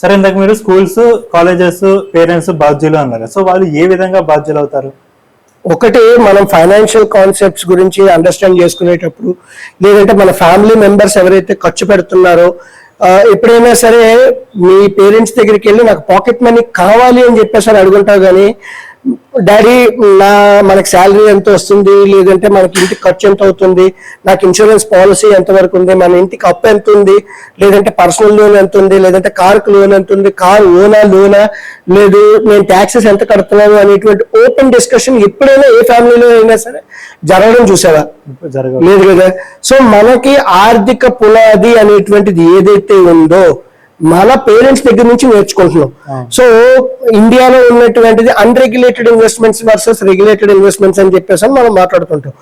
సరే, ఇందాక మీరు స్కూల్స్, కాలేజెస్, పేరెంట్స్ బాధ్యులు అన్నారు. సో వాళ్ళు ఏ విధంగా బాధ్యులు అవుతారు? ఒకటి, మనం ఫైనాన్షియల్ కాన్సెప్ట్స్ గురించి అండర్స్టాండ్ చేసుకునేటప్పుడు, లేదంటే మన ఫ్యామిలీ మెంబర్స్ ఎవరైతే ఖర్చు పెడుతున్నారో, ఎప్పుడైనా సరే మీ పేరెంట్స్ దగ్గరికి వెళ్ళి నాకు పాకెట్ మనీ కావాలి అని చెప్పేసి అడుగుంటావు, కానీ డాడీ మనకి శాలరీ ఎంత వస్తుంది, లేదంటే మనకి ఇంటికి ఖర్చు ఎంత అవుతుంది, నాకు ఇన్సూరెన్స్ పాలసీ ఎంతవరకు ఉంది, మన ఇంటికి అప్పు ఎంత ఉంది, లేదంటే పర్సనల్ లోన్ ఎంత ఉంది, లేదంటే కారుకు లోన్ ఎంత ఉంది, కారు లోనా లేదు, నేను ట్యాక్సెస్ ఎంత కడుతున్నాను అనేటువంటి ఓపెన్ డిస్కషన్ ఎప్పుడైనా ఏ ఫ్యామిలీలో అయినా సరే జరగడం చూసావా? లేదు కదా. సో మనకి ఆర్థిక పునాది అనేటువంటిది ఏదైతే ఉందో మన పేరెంట్స్ దగ్గర నుంచి నేర్చుకుంటున్నాం. సో ఇండియాలో ఉన్నటువంటిది unregulated investments versus regulated investments అని చెప్పేసి మనం మాట్లాడుతుంటాం.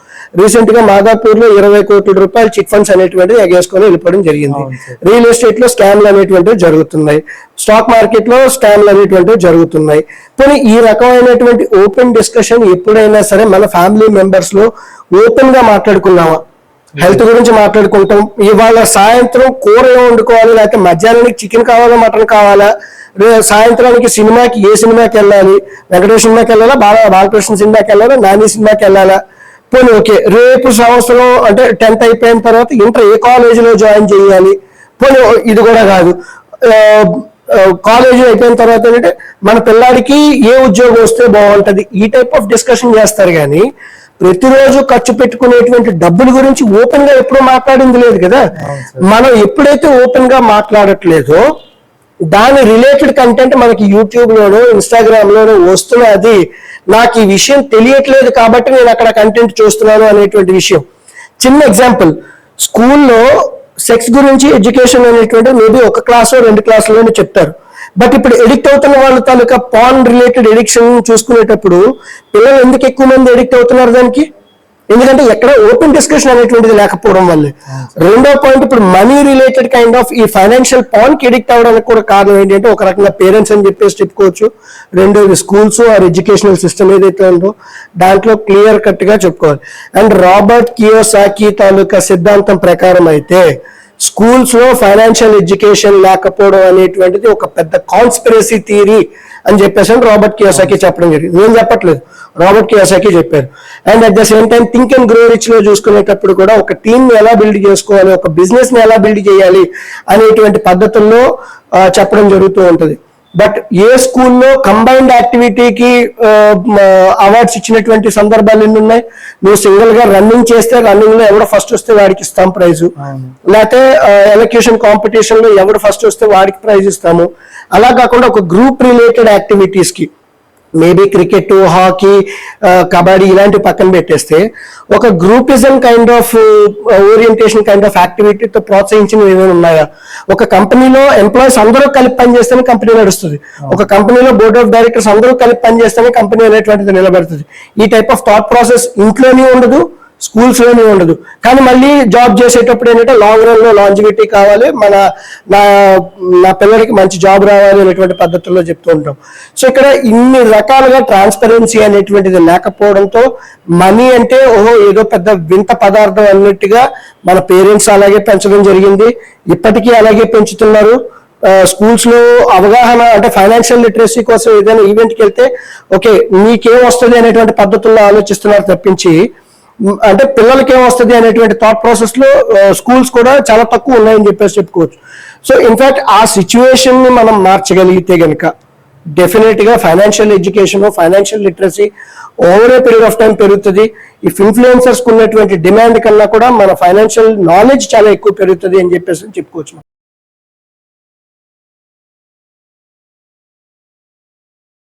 రీసెంట్ గా మాదాపూర్ లో 20 కోట్ల రూపాయల చిట్ ఫండ్స్ అనేటువంటిది ఎగేసుకొని వెళ్ళిపోవడం జరిగింది. రియల్ ఎస్టేట్ లో స్కామ్లు అనేటువంటివి జరుగుతున్నాయి, స్టాక్ మార్కెట్ లో స్కామ్లు అనేటువంటివి జరుగుతున్నాయి. కానీ ఈ రకమైనటువంటి ఓపెన్ డిస్కషన్ ఎప్పుడైనా సరే మన ఫ్యామిలీ మెంబర్స్ లో ఓపెన్ గా మాట్లాడుకున్నామా? హెల్త్ గురించి మాట్లాడుకుంటాం, ఇవాళ సాయంత్రం కూర వండుకోవాలి, లేకపోతే మధ్యాహ్నానికి చికెన్ కావాలా, మటన్ కావాలా, సాయంత్రానికి సినిమాకి ఏ సినిమాకి వెళ్ళాలి, వెంకటేశ్వర సినిమాకి వెళ్ళాలా, బాలకృష్ణ సినిమాకి వెళ్ళాలా, నాని సినిమాకి వెళ్ళాలా, పోనీ ఓకే రేపు సంవత్సరం అంటే 10th అయిపోయిన తర్వాత ఇంటర్ ఏ కాలేజీలో జాయిన్ చేయాలి, పోనీ ఇది కూడా కాదు, కాలేజీ అయిపోయిన తర్వాత ఏంటంటే మన పిల్లాడికి ఏ ఉద్యోగం వస్తే బాగుంటది, ఈ టైప్ ఆఫ్ డిస్కషన్ చేస్తారు. కానీ ప్రతిరోజు ఖర్చు పెట్టుకునేటువంటి డబ్బుల గురించి ఓపెన్ గా ఎప్పుడూ మాట్లాడింది లేదు కదా. మనం ఎప్పుడైతే ఓపెన్ గా మాట్లాడట్లేదో దాని రిలేటెడ్ కంటెంట్ మనకి యూట్యూబ్ లోనో ఇన్స్టాగ్రామ్ లోనో వస్తున్నది. నాకు ఈ విషయం తెలియట్లేదు కాబట్టి నేను అక్కడ కంటెంట్ చూస్తున్నాను అనేటువంటి విషయం. చిన్న ఎగ్జాంపుల్, స్కూల్లో సెక్స్ గురించి ఎడ్యుకేషన్ అనేటువంటి మేబీ 1 క్లాస్ 2 క్లాసులోనే చెప్తారు. బట్ ఇప్పుడు ఎడిక్ట్ అవుతున్న వాళ్ళ తాలూకా పాన్ రిలేటెడ్ ఎడిక్షన్ చూసుకునేటప్పుడు పిల్లలు ఎందుకు ఎక్కువ మంది ఎడిక్ట్ అవుతున్నారు దానికి? ఎందుకంటే ఎక్కడ ఓపెన్ డిస్కషన్ అనేటువంటిది లేకపోవడం వల్లే. రెండో పాయింట్, ఇప్పుడు మనీ రిలేటెడ్ కైండ్ ఆఫ్ ఈ ఫైనాన్షియల్ పాన్ కి ఎడిక్ట్ అవ్వడానికి కూడా కారణం ఏంటంటే ఒక రకంగా పేరెంట్స్ అని చెప్పేసి చెప్పుకోవచ్చు. రెండోది స్కూల్స్ ఆర్ ఎడ్యుకేషనల్ సిస్టమ్ ఏదైతే ఉందో దాంట్లో క్లియర్ కట్ గా చెప్పుకోవాలి. అండ్ రాబర్ట్ కియోసాకి తాలూకా సిద్ధాంతం ప్రకారం అయితే స్కూల్స్ లో ఫైనాన్షియల్ ఎడ్యుకేషన్ లేకపోవడం అనేటువంటిది ఒక పెద్ద కాన్స్పిరసీ థియరీ అని చెప్పేసి రాబర్ట్ కియోసాకి చెప్పడం జరిగింది. నేను చెప్పట్లేదు, రాబర్ట్ కియోసాకి చెప్పారు. And at the same time think and grow rich లో చూసుకునేటప్పుడు కూడా ఒక టీమ్ ని ఎలా బిల్డ్ చేసుకోవాలి, ఒక బిజినెస్ ని ఎలా బిల్డ్ చేయాలి అనేటువంటి పద్ధతుల్లో చెప్పడం జరుగుతూ ఉంటుంది. బట్ ఏ స్కూల్లో కంబైన్డ్ యాక్టివిటీకి అవార్డ్స్ ఇచ్చినటువంటి సందర్భాలు ఎన్ని ఉన్నాయి? నువ్వు సింగిల్ గా రన్నింగ్ చేస్తే రన్నింగ్ లో ఎవడు ఫస్ట్ వస్తే వాడికి ఇస్తాం ప్రైజు, లేకపోతే ఎలక్యూషన్ కాంపిటీషన్ లో ఎవడు ఫస్ట్ వస్తే వాడికి ప్రైజ్ ఇస్తాము. అలా కాకుండా ఒక గ్రూప్ రిలేటెడ్ యాక్టివిటీస్ కి మేబీ క్రికెట్, హాకీ, కబడ్డీ ఇలాంటి పక్కన పెట్టేస్తే ఒక groupism kind of orientation kind of యాక్టివిటీతో ప్రోత్సహించినవి ఏమైనా ఉన్నాయా? ఒక కంపెనీలో ఎంప్లాయీస్ అందరూ కలిపి పనిచేస్తేనే కంపెనీ నడుస్తుంది. ఒక కంపెనీలో బోర్డ్ ఆఫ్ డైరెక్టర్స్ అందరూ కలిపి పనిచేస్తేనే కంపెనీ అనేటువంటిది నిలబడుతుంది. ఈ టైప్ ఆఫ్ థాట్ ప్రాసెస్ ఇంట్లోనే ఉండదు, స్కూల్స్ లోనే ఉండదు. కానీ మళ్ళీ జాబ్ చేసేటప్పుడు ఏంటంటే లాంగ్ రన్ లో లాంజివిటీ కావాలి, నా పిల్లలకి మంచి జాబ్ రావాలి అనేటువంటి పద్ధతుల్లో చెప్తూ ఉంటాం. సో ఇక్కడ ఇన్ని రకాలుగా ట్రాన్స్పరెన్సీ అనేటువంటిది లేకపోవడంతో మనీ అంటే ఏదో పెద్ద వింత పదార్థం అన్నట్టుగా మన పేరెంట్స్ అలాగే పెంచడం జరిగింది, ఇప్పటికీ అలాగే పెంచుతున్నారు. స్కూల్స్ లో అవగాహన అంటే ఫైనాన్షియల్ లిటరసీ కోసం ఏదైనా ఈవెంట్కి వెళ్తే ఓకే నీకేం వస్తుంది అనేటువంటి పద్ధతుల్లో ఆలోచిస్తున్నారు తప్పించి అంటే పిల్లలకి ఏమొస్తుంది అనేటువంటి థాట్ ప్రాసెస్ లో స్కూల్స్ కూడా చాలా తక్కువ ఉన్నాయని చెప్పేసి చెప్పుకోవచ్చు. సో ఇన్ఫాక్ట్ ఆ సిచ్యువేషన్ ని మనం మార్చగలిగితే గనక డెఫినెట్ గా financial education, financial literacy over a period of time పెరుగుతుంది. ఇఫ్ ఇన్ఫ్లుయెన్సర్స్ ఉన్నటువంటి డిమాండ్ కన్నా కూడా మన ఫైనాన్షియల్ నాలెడ్జ్ చాలా ఎక్కువ పెరుగుతుంది అని చెప్పేసి చెప్పుకోవచ్చు.